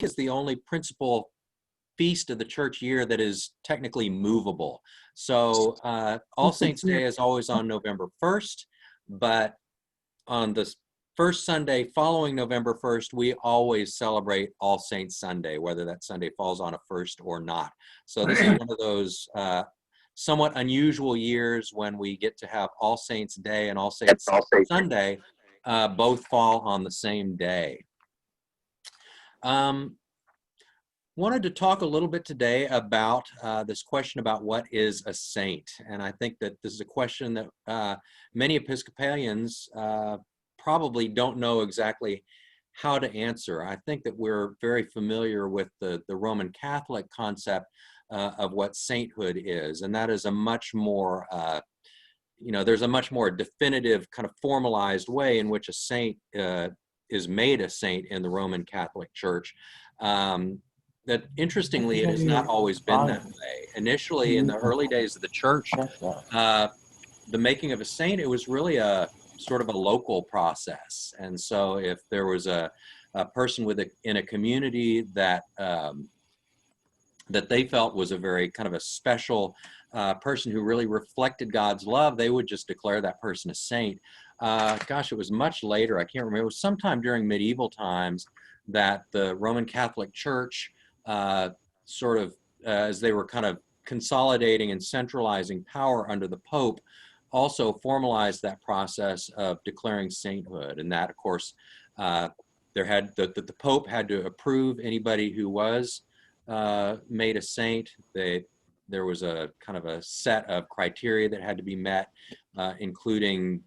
is the only principal feast of the church year that is technically movable. So All Saints Day is always on November 1st, but on the first Sunday following November 1st, we always celebrate All Saints Sunday, whether that Sunday falls on a first or not. So this is one of those somewhat unusual years when we get to have All Saints Day and All Saints Sunday both fall on the same day. Wanted to talk a little bit today about this question about what is a saint. And I think that this is a question that many Episcopalians probably don't know exactly how to answer. I think that we're very familiar with the Roman Catholic concept of what sainthood is. And that is a much more, there's a much more definitive kind of formalized way in which a saint is made a saint in the Roman Catholic Church. That interestingly, it has not always been that way. Initially, in the early days of the church, the making of a saint, it was really a sort of a local process. And so if there was a person in a community that that they felt was a very kind of a special person who really reflected God's love, they would just declare that person a saint. Gosh, it was much later, I can't remember, it was sometime during medieval times that the Roman Catholic Church sort of, as they were kind of consolidating and centralizing power under the Pope, also formalized that process of declaring sainthood. And that, of course, the Pope had to approve anybody who was made a saint. There was a kind of a set of criteria that had to be met, including,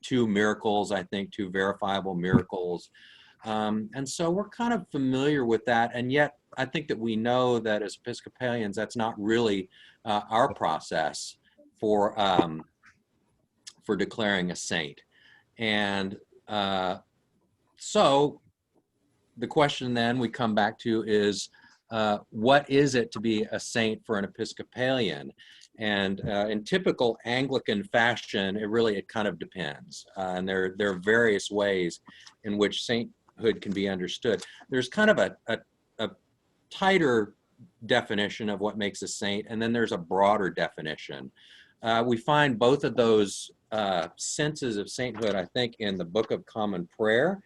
2 miracles, I think, 2 verifiable miracles. And so we're kind of familiar with that, and yet I think that we know that as Episcopalians, that's not really our process for declaring a saint. And so the question then we come back to is, what is it to be a saint for an Episcopalian? And in typical Anglican fashion, it kind of depends. And there are various ways in which sainthood can be understood. There's kind of a tighter definition of what makes a saint, and then there's a broader definition. We find both of those senses of sainthood, I think, in the Book of Common Prayer,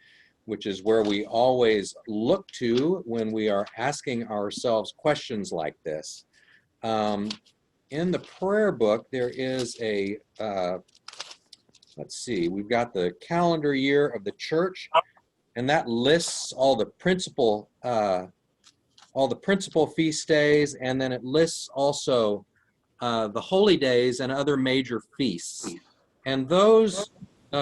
which is where we always look to when we are asking ourselves questions like this. In the prayer book, there is let's see, we've got the calendar year of the church, and that lists all the principal feast days, and then it lists also the holy days and other major feasts. And those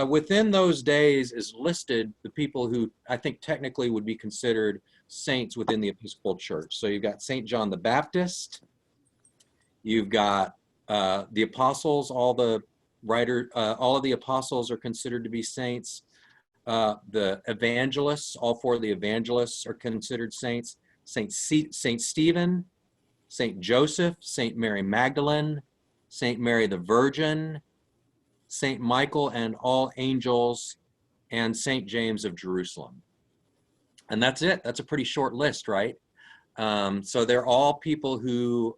within those days is listed the people who I think technically would be considered saints within the Episcopal Church. So you've got Saint John the Baptist, you've got the apostles, all of the apostles are considered to be saints. The evangelists, all 4 of the evangelists are considered saints. Saint Stephen, Saint Joseph, Saint Mary Magdalene, Saint Mary the Virgin, Saint Michael and all angels, and Saint James of Jerusalem. And that's it. That's a pretty short list, right? So they're all people who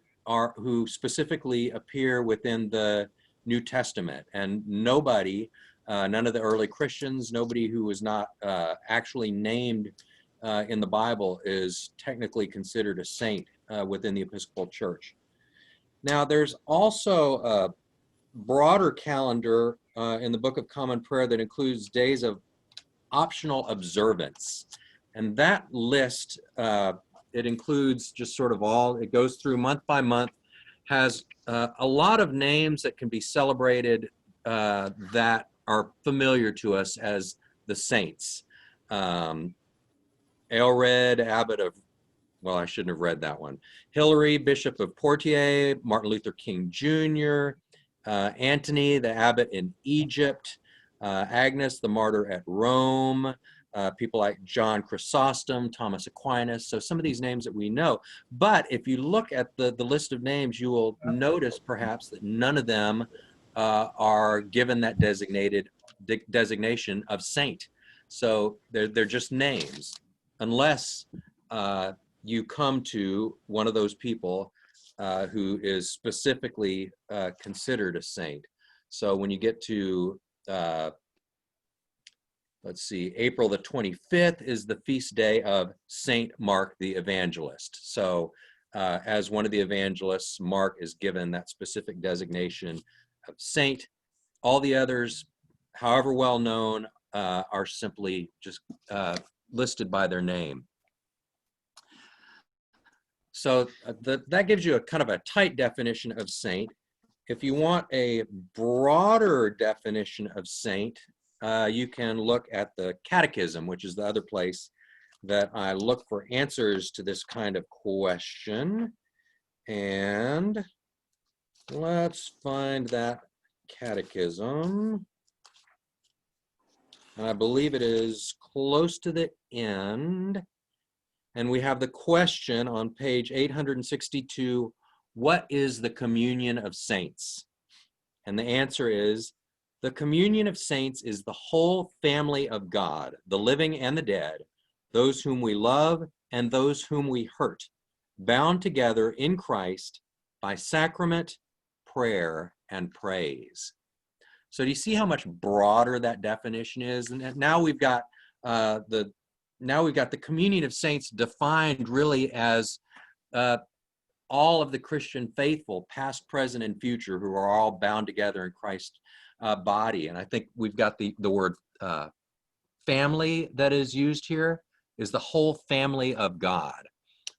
specifically appear within the New Testament, and nobody, none of the early Christians, nobody who was not actually named in the Bible is technically considered a saint within the Episcopal Church. Now, there's also a broader calendar in the Book of Common Prayer that includes days of optional observance. And that list, it includes just sort of it goes through month by month, has a lot of names that can be celebrated that are familiar to us as the saints. Aelred, Abbot of, well, I shouldn't have read that one. Hilary, Bishop of Poitiers, Martin Luther King Jr., Antony, the abbot in Egypt, Agnes, the martyr at Rome, people like John Chrysostom, Thomas Aquinas. So some of these names that we know. But if you look at the list of names, you will notice perhaps that none of them are given that designation of saint. So they're just names. unless you come to one of those people who is specifically considered a saint. So when you get to, let's see, April the 25th is the feast day of Saint Mark the Evangelist. So as one of the evangelists, Mark is given that specific designation of saint. All the others, however well known, are simply just listed by their name. So that gives you a kind of a tight definition of saint. If you want a broader definition of saint, you can look at the Catechism, which is the other place that I look for answers to this kind of question. And let's find that Catechism. I believe it is close to the end. And we have the question on page 862, what is the communion of saints? And the answer is, the communion of saints is the whole family of God, the living and the dead, those whom we love and those whom we hurt, bound together in Christ by sacrament, prayer, and praise. So do you see how much broader that definition is? And now we've got the communion of saints defined really as all of the Christian faithful, past, present, and future, who are all bound together in Christ's body. And I think we've got the word family that is used here is the whole family of God.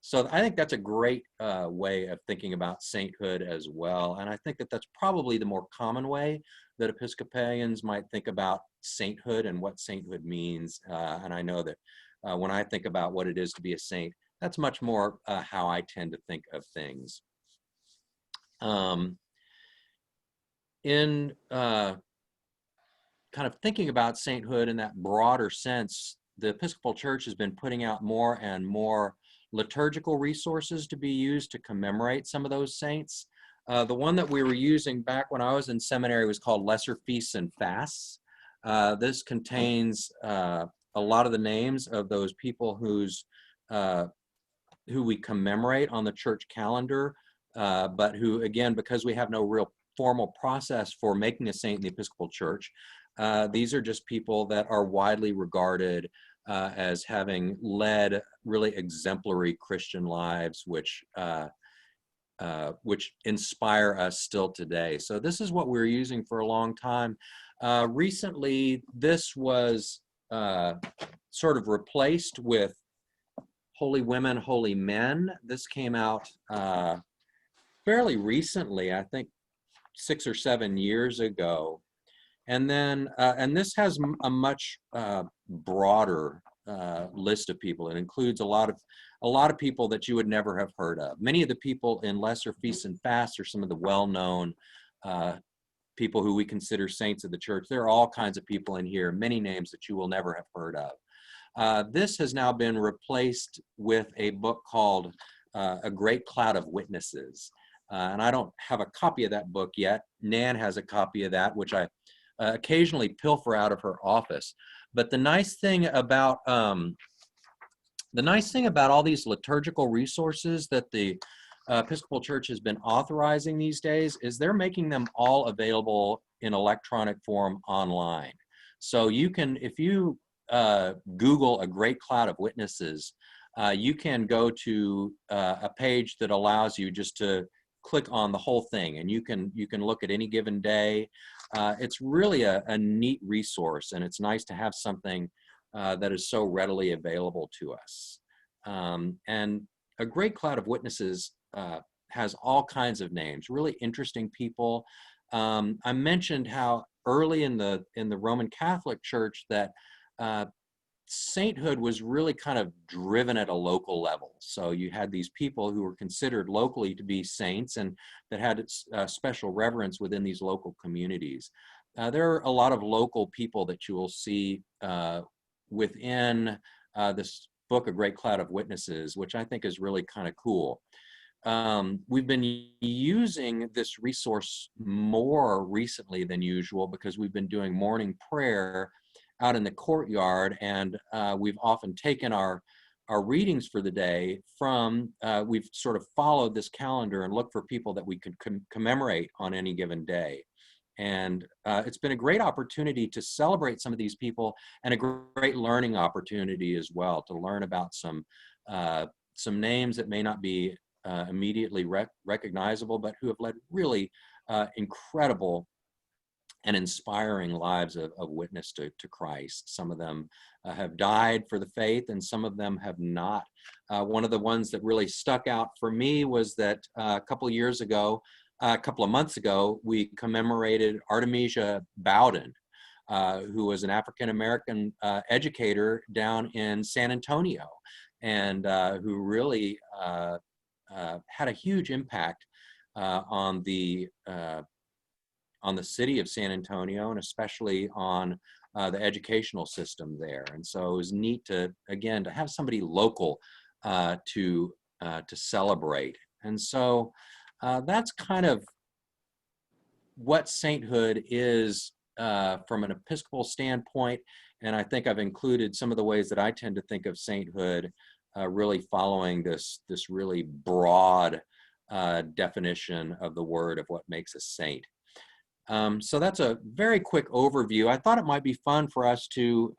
So I think that's a great way of thinking about sainthood as well. And I think that that's probably the more common way that Episcopalians might think about sainthood and what sainthood means. And I know that when I think about what it is to be a saint, that's much more how I tend to think of things. In kind of thinking about sainthood in that broader sense, the Episcopal Church has been putting out more and more liturgical resources to be used to commemorate some of those saints. The one that we were using back when I was in seminary was called Lesser Feasts and Fasts. This contains a lot of the names of those people who we commemorate on the church calendar, but who, again, because we have no real formal process for making a saint in the Episcopal Church, these are just people that are widely regarded as having led really exemplary Christian lives, which inspire us still today. So this is what we're using for a long time. Recently, this was sort of replaced with Holy Women, Holy Men. This came out fairly recently, I think 6 or 7 years ago. And then, and this has a much broader list of people. It includes a lot of people that you would never have heard of. Many of the people in Lesser Feasts and Fasts are some of the well-known people who we consider saints of the church. There are all kinds of people in here, many names that you will never have heard of. This has now been replaced with a book called A Great Cloud of Witnesses. And I don't have a copy of that book yet. Nan has a copy of that, which I occasionally pilfer out of her office. But the nice thing about all these liturgical resources that the Episcopal Church has been authorizing these days is they're making them all available in electronic form online. So you can, if you Google A Great Cloud of Witnesses, you can go to a page that allows you just to click on the whole thing, and you can look at any given day. It's really a neat resource, and it's nice to have something that is so readily available to us. And A Great Cloud of Witnesses has all kinds of names, really interesting people. I mentioned how early in the Roman Catholic Church that sainthood was really kind of driven at a local level. So you had these people who were considered locally to be saints and that had special reverence within these local communities. There are a lot of local people that you will see within this book, A Great Cloud of Witnesses, which I think is really kind of cool. We've been using this resource more recently than usual because we've been doing morning prayer out in the courtyard, and we've often taken our our readings for the day from, we've sort of followed this calendar and looked for people that we could commemorate on any given day. And it's been a great opportunity to celebrate some of these people, and a great learning opportunity as well, to learn about some names that may not be immediately recognizable, but who have led really incredible and inspiring lives of witness to Christ. Some of them have died for the faith, and some of them have not. One of the ones that really stuck out for me was that a couple of months ago, we commemorated Artemisia Bowden, who was an African-American educator down in San Antonio, and who really had a huge impact on the city of San Antonio, and especially on the educational system there. And so it was neat to have somebody local to celebrate. And so that's kind of what sainthood is from an Episcopal standpoint. And I think I've included some of the ways that I tend to think of sainthood, really following this really broad definition of the word of what makes a saint. So that's a very quick overview. I thought it might be fun for us to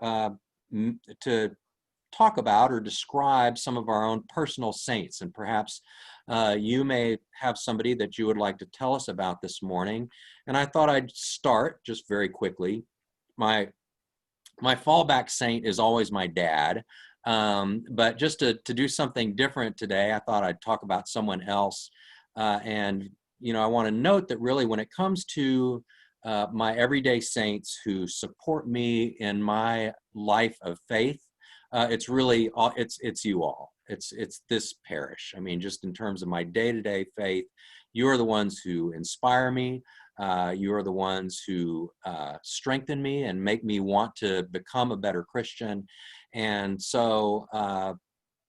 talk about or describe some of our own personal saints, and perhaps you may have somebody that you would like to tell us about this morning. And I thought I'd start just very quickly. My fallback saint is always my dad, but just to do something different today, I thought I'd talk about someone else. And I want to note that really, when it comes to my everyday saints who support me in my life of faith, it's really it's you all. It's this parish. I mean, just in terms of my day-to-day faith, you are the ones who inspire me. You are the ones who strengthen me and make me want to become a better Christian. And so,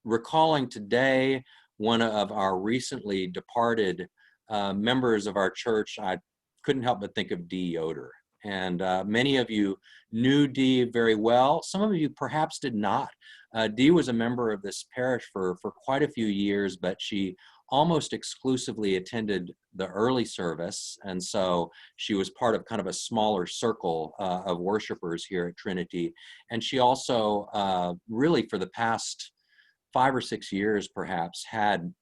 recalling today one of our recently departed members of our church, I couldn't help but think of Dee Yoder. And many of you knew Dee very well. Some of you perhaps did not. Dee was a member of this parish for quite a few years, but she almost exclusively attended the early service. And so she was part of kind of a smaller circle of worshipers here at Trinity. And she also really, for the past 5 or 6 years perhaps, had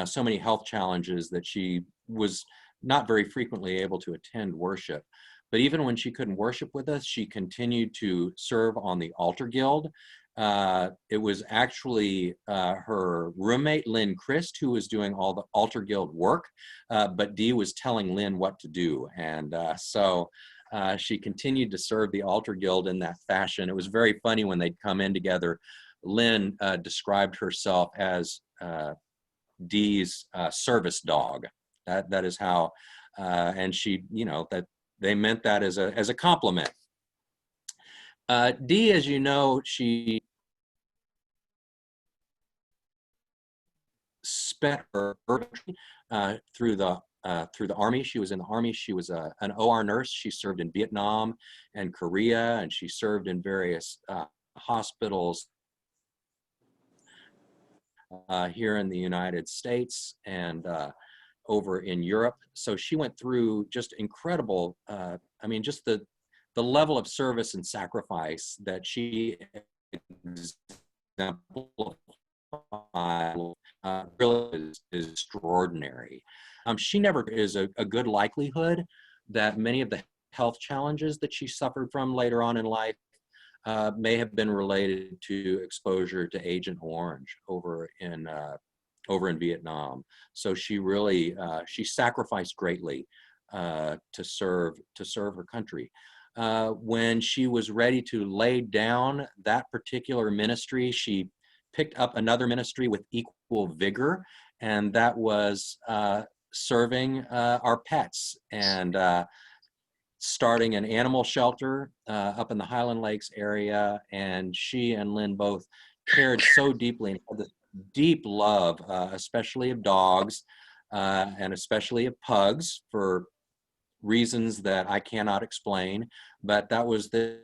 so many health challenges that she was not very frequently able to attend worship. But even when she couldn't worship with us, she continued to serve on the altar guild. It was actually her roommate, Lynn Christ, who was doing all the altar guild work, but Dee was telling Lynn what to do. And so she continued to serve the altar guild in that fashion. It was very funny when they'd come in together. Lynn described herself as Dee's service dog. That is how, and she, that they meant that as a compliment. Dee, as you know, she spent her through the Army. She was in the Army. She was an OR nurse. She served in Vietnam and Korea, and she served in various hospitals here in the United States and over in Europe. So she went through just incredible, just the level of service and sacrifice that she exemplified really is extraordinary. She never is a good likelihood that many of the health challenges that she suffered from later on in life may have been related to exposure to Agent Orange over in Vietnam. So she really she sacrificed greatly to serve her country. When she was ready to lay down that particular ministry, she picked up another ministry with equal vigor, and that was serving our pets and starting an animal shelter up in the Highland Lakes area. And she and Lynn both cared so deeply and had this deep love, especially of dogs and especially of pugs, for reasons that I cannot explain, but that was their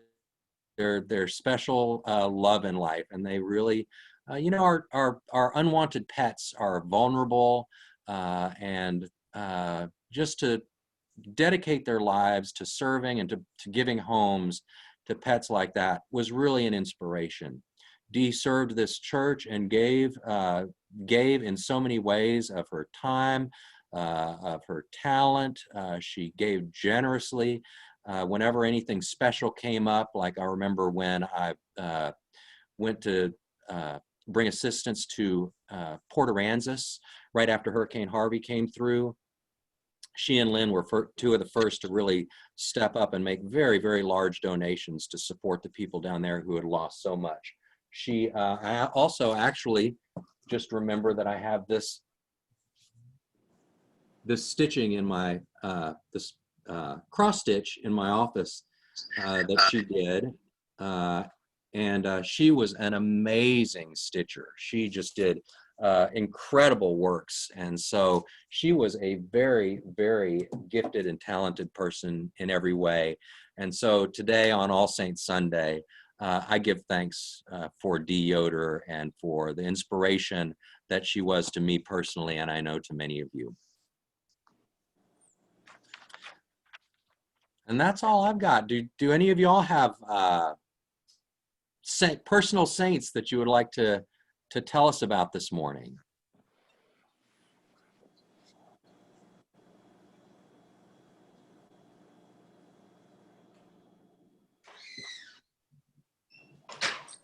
special love in life. And they really you know, our unwanted pets are vulnerable, and just to dedicate their lives to serving and to giving homes to pets like that was really an inspiration. Dee served this church and gave in so many ways of her time, of her talent. She gave generously whenever anything special came up. Like I remember when I went to bring assistance to Port Aransas right after Hurricane Harvey came through. She and Lynn were two of the first to really step up and make very, very large donations to support the people down there who had lost so much. I also actually just remember that I have this stitching in my, this cross stitch in my office that she did. And she was an amazing stitcher. She just did incredible works. And so she was a very, very gifted and talented person in every way. And so today on All Saints Sunday, I give thanks for Dee Yoder and for the inspiration that she was to me personally, and I know to many of you. And that's all I've got. Do any of y'all have personal saints that you would like to tell us about this morning?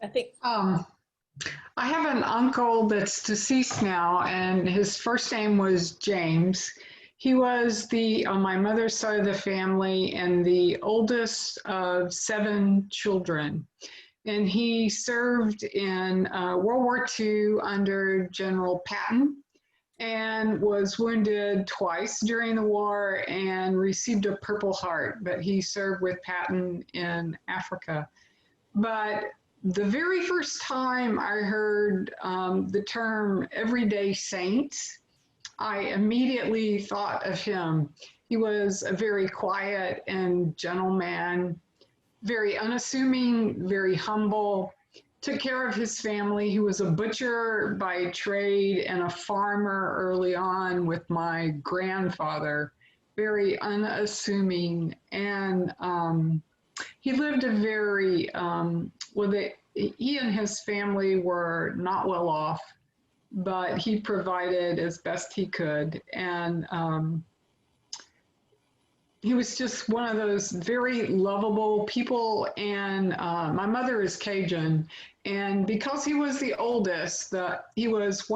I think I have an uncle that's deceased now, and his first name was James. He was on my mother's side of the family, and the oldest of 7 children. And he served in World War II under General Patton, and was wounded twice during the war and received a Purple Heart, but he served with Patton in Africa. But the very first time I heard the term everyday saints, I immediately thought of him. He was a very quiet and gentle man, very unassuming, very humble, took care of his family. He was a butcher by trade and a farmer early on with my grandfather, very unassuming. And he lived a very, he and his family were not well off, but he provided as best he could. And he was just one of those very lovable people. And my mother is Cajun. And because he was the oldest, he was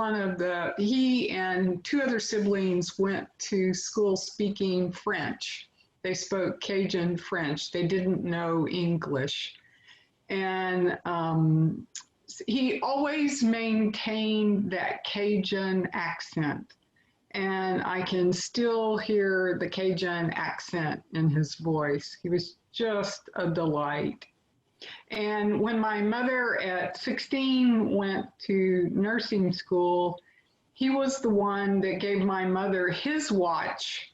he and 2 other siblings went to school speaking French. They spoke Cajun French. They didn't know English. And he always maintained that Cajun accent. And I can still hear the Cajun accent in his voice. He was just a delight. And when my mother at 16 went to nursing school, he was the one that gave my mother his watch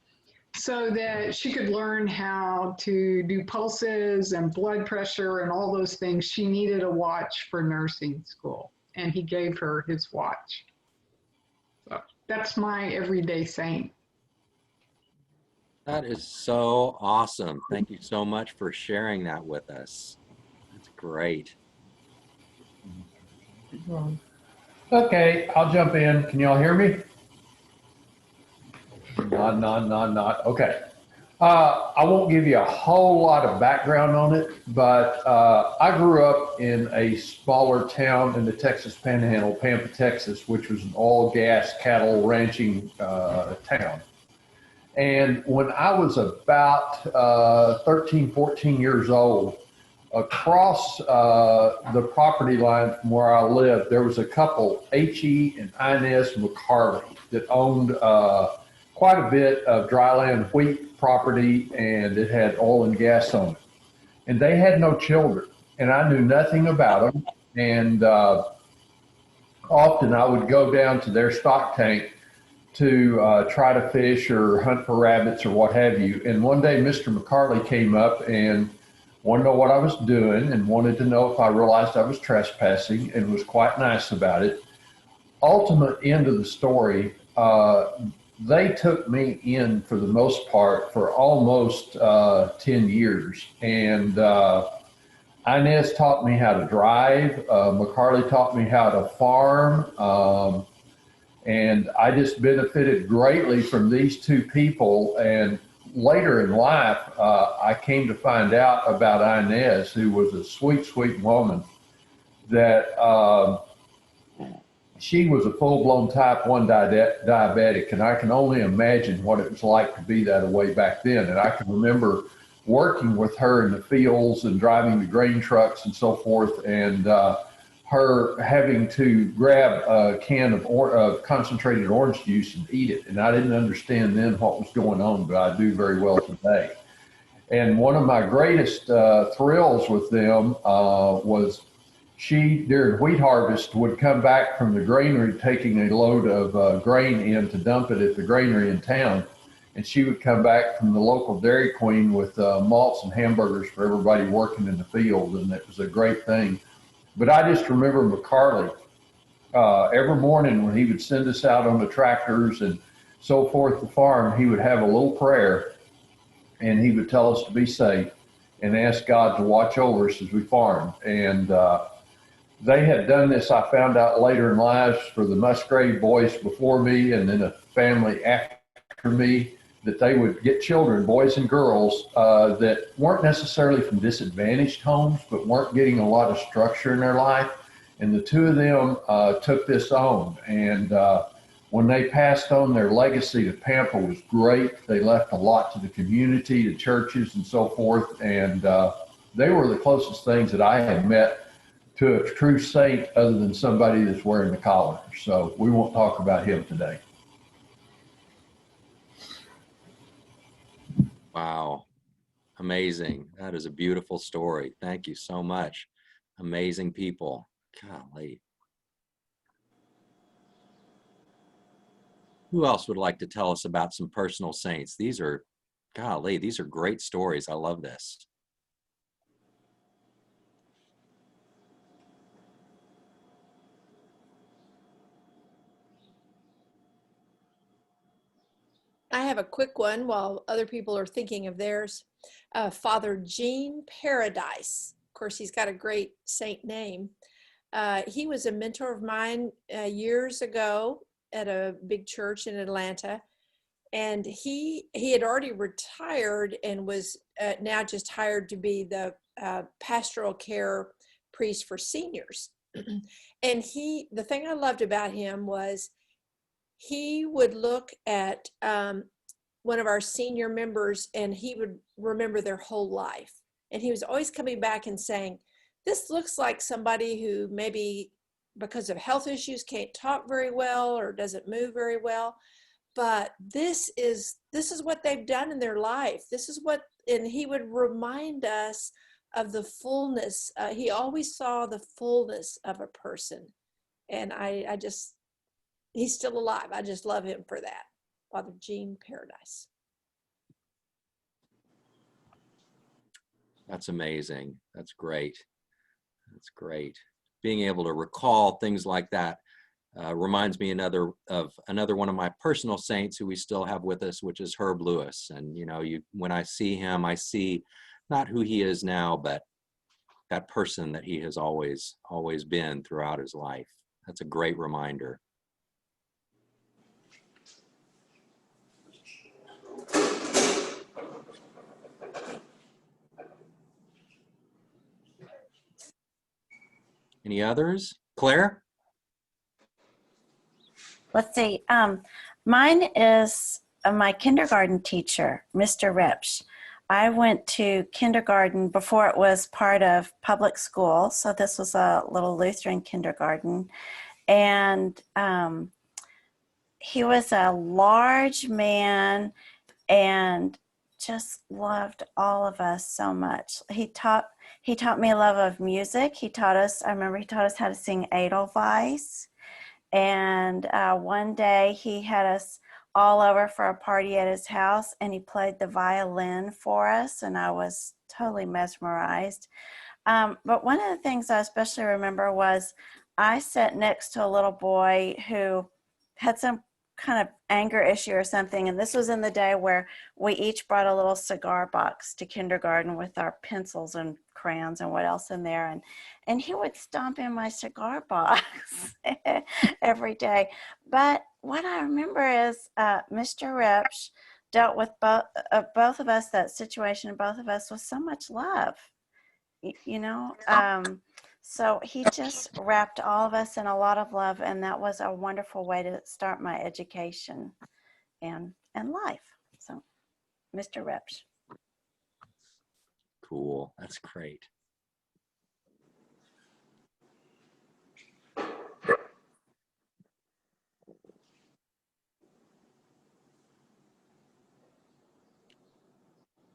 so that she could learn how to do pulses and blood pressure and all those things. She needed a watch for nursing school, and he gave her his watch. So that's my everyday saint. That is so awesome. Thank you so much for sharing that with us. That's great. Okay, I'll jump in. Can y'all hear me? Nod. Okay. I won't give you a whole lot of background on it, but I grew up in a smaller town in the Texas Panhandle, Pampa, Texas, which was an oil, gas, cattle ranching town. And when I was about 13, 14 years old, across the property line from where I lived, there was a couple, H.E. and Inez McCarley, that owned quite a bit of dryland wheat property, and it had oil and gas on it. And they had no children, and I knew nothing about them. And often I would go down to their stock tank to try to fish or hunt for rabbits or what have you. And one day Mr. McCarley came up and wanted to know what I was doing and wanted to know if I realized I was trespassing, and was quite nice about it. Ultimate end of the story, they took me in for the most part for almost 10 years. And Inez taught me how to drive. McCarley taught me how to farm. And I just benefited greatly from these two people. And later in life, I came to find out about Inez, who was a sweet, sweet woman that she was a full-blown type 1 diabetic, and I can only imagine what it was like to be that way back then. And I can remember working with her in the fields and driving the grain trucks and so forth, and her having to grab a can of concentrated orange juice and eat it. And I didn't understand then what was going on, but I do very well today. And one of my greatest thrills with them was she, during wheat harvest, would come back from the granary taking a load of grain in to dump it at the granary in town. And she would come back from the local Dairy Queen with malts and hamburgers for everybody working in the field. And it was a great thing. But I just remember McCarley, every morning when he would send us out on the tractors and so forth to farm, he would have a little prayer, and he would tell us to be safe and ask God to watch over us as we farmed. And they had done this, I found out later in life, for the Musgrave boys before me, and then a family after me, that they would get children, boys and girls, that weren't necessarily from disadvantaged homes, but weren't getting a lot of structure in their life. And the two of them took this on. And when they passed on, their legacy to Pampa was great. They left a lot to the community, to churches and so forth. And they were the closest things that I had met to a true saint, other than somebody that's wearing the collar. So we won't talk about him today. Wow. Amazing. That is a beautiful story. Thank you so much. Amazing people. Golly. Who else would like to tell us about some personal saints? These are, golly, these are great stories. I love this. I have a quick one while other people are thinking of theirs. Father Gene Paradise. Of course, he's got a great saint name. He was a mentor of mine years ago at a big church in Atlanta. And he had already retired and was now just hired to be the pastoral care priest for seniors. And the thing I loved about him was he would look at one of our senior members and he would remember their whole life. And he was always coming back and saying, this looks like somebody who maybe because of health issues can't talk very well or doesn't move very well. But this is what they've done in their life. This is what, and he would remind us of the fullness. He always saw the fullness of a person. And he's still alive. I just love him for that. Father Gene Paradise. That's amazing. That's great. That's great. Being able to recall things like that reminds me of another one of my personal saints who we still have with us, which is Herb Lewis. And when I see him, I see not who he is now, but that person that he has always been throughout his life. That's a great reminder. Any others? Claire? Let's see. Mine is my kindergarten teacher, Mr. Repsch. I went to kindergarten before it was part of public school. So this was a little Lutheran kindergarten. And he was a large man and just loved all of us so much. He taught me a love of music. I remember he taught us how to sing Edelweiss. And one day he had us all over for a party at his house and he played the violin for us. And I was totally mesmerized. But one of the things I especially remember was I sat next to a little boy who had some kind of anger issue or something. And this was in the day where we each brought a little cigar box to kindergarten with our pencils and crayons and what else in there. And he would stomp in my cigar box every day. But what I remember is Mr. Ripsch dealt with both of us, that situation, both of us, with so much love, you know. So he just wrapped all of us in a lot of love, and that was a wonderful way to start my education and life. So, Mr. Ripsch. Cool. That's great.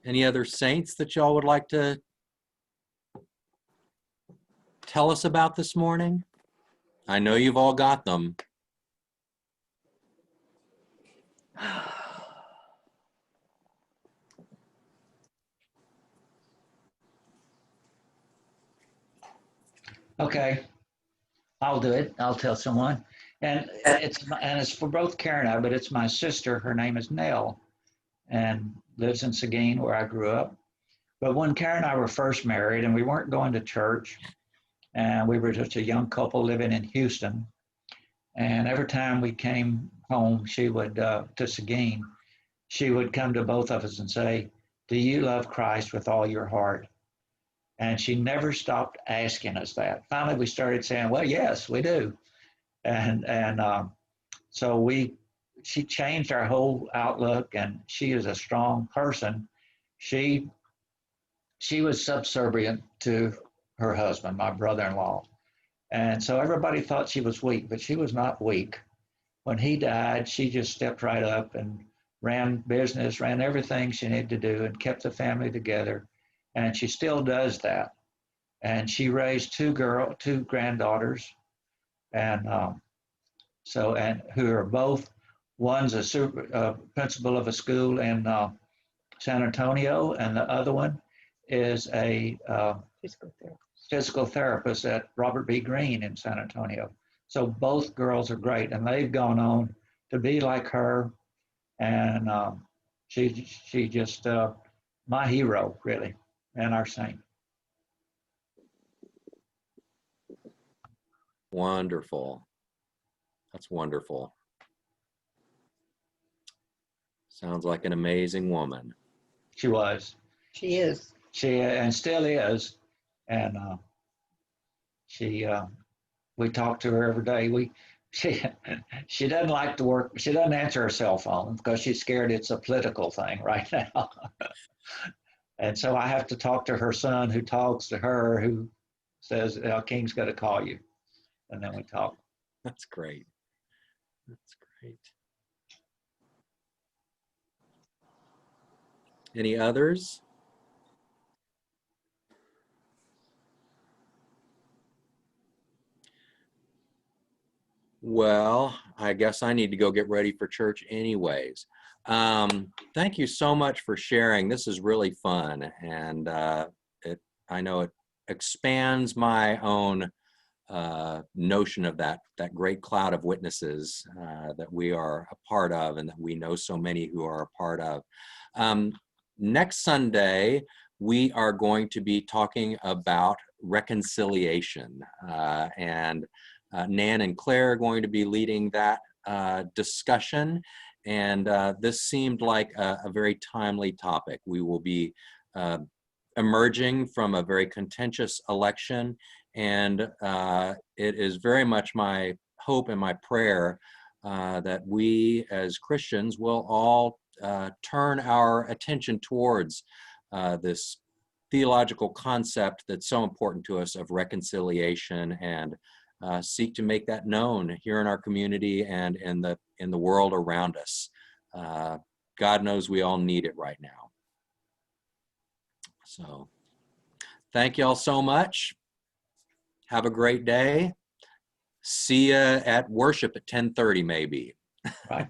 Any other saints that y'all would like to tell us about this morning? I know you've all got them. Okay, I'll do it. I'll tell someone. And it's for both Karen and I, but it's my sister. Her name is Nell and lives in Seguin where I grew up. But when Karen and I were first married and we weren't going to church and we were just a young couple living in Houston. And every time we came home, she would, to Seguin, she would come to both of us and say, "Do you love Christ with all your heart?" And she never stopped asking us that. Finally, we started saying, "Well, yes, we do." And so she changed our whole outlook, and she is a strong person. She was subservient to her husband, my brother-in-law. And so everybody thought she was weak, but she was not weak. When he died, she just stepped right up and ran business, ran everything she needed to do, and kept the family together. And she still does that. And she raised two granddaughters, and who are both, one's a principal of a school in San Antonio, and the other one is a physical therapist at Robert B. Greene in San Antonio. So both girls are great, and they've gone on to be like her. And she just my hero, really, and our saint. Wonderful. That's wonderful. Sounds like an amazing woman. She was. She is. She and still is, and we talk to her every day. She doesn't like to work. She doesn't answer her cell phone because she's scared it's a political thing right now. And so I have to talk to her son, who talks to her, who says, "King's got to call you," and then we talk. That's great. That's great. Any others? Well, I guess I need to go get ready for church anyways. Thank you so much for sharing. This is really fun, and I know it expands my own notion of that great cloud of witnesses that we are a part of, and that we know so many who are a part of. Next Sunday, we are going to be talking about reconciliation, and Nan and Claire are going to be leading that discussion, and this seemed like a very timely topic. We will be emerging from a very contentious election, and it is very much my hope and my prayer that we as Christians will all turn our attention towards this theological concept that's so important to us of reconciliation, and seek to make that known here in our community and in the world around us. God knows we all need it right now. So thank you all so much. Have a great day. See you at worship at 10:30 maybe. Right.